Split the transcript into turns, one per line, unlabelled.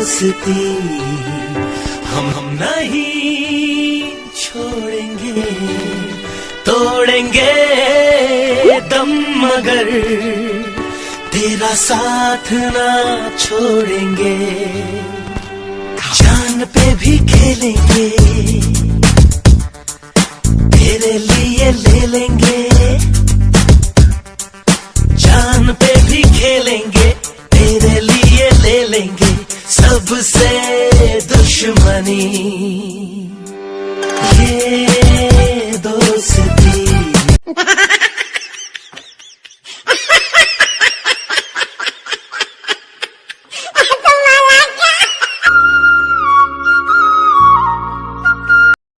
दोस्ती हम नहीं छोड़ेंगे, तोड़ेंगे दम मगर तेरा साथ ना छोड़ेंगे। जान पे भी खेलेंगे, तेरे लिए ले लेंगे। जान पे भी खेलेंगे, तेरे लिए ले लेंगे सबसे दुश्मनी। ये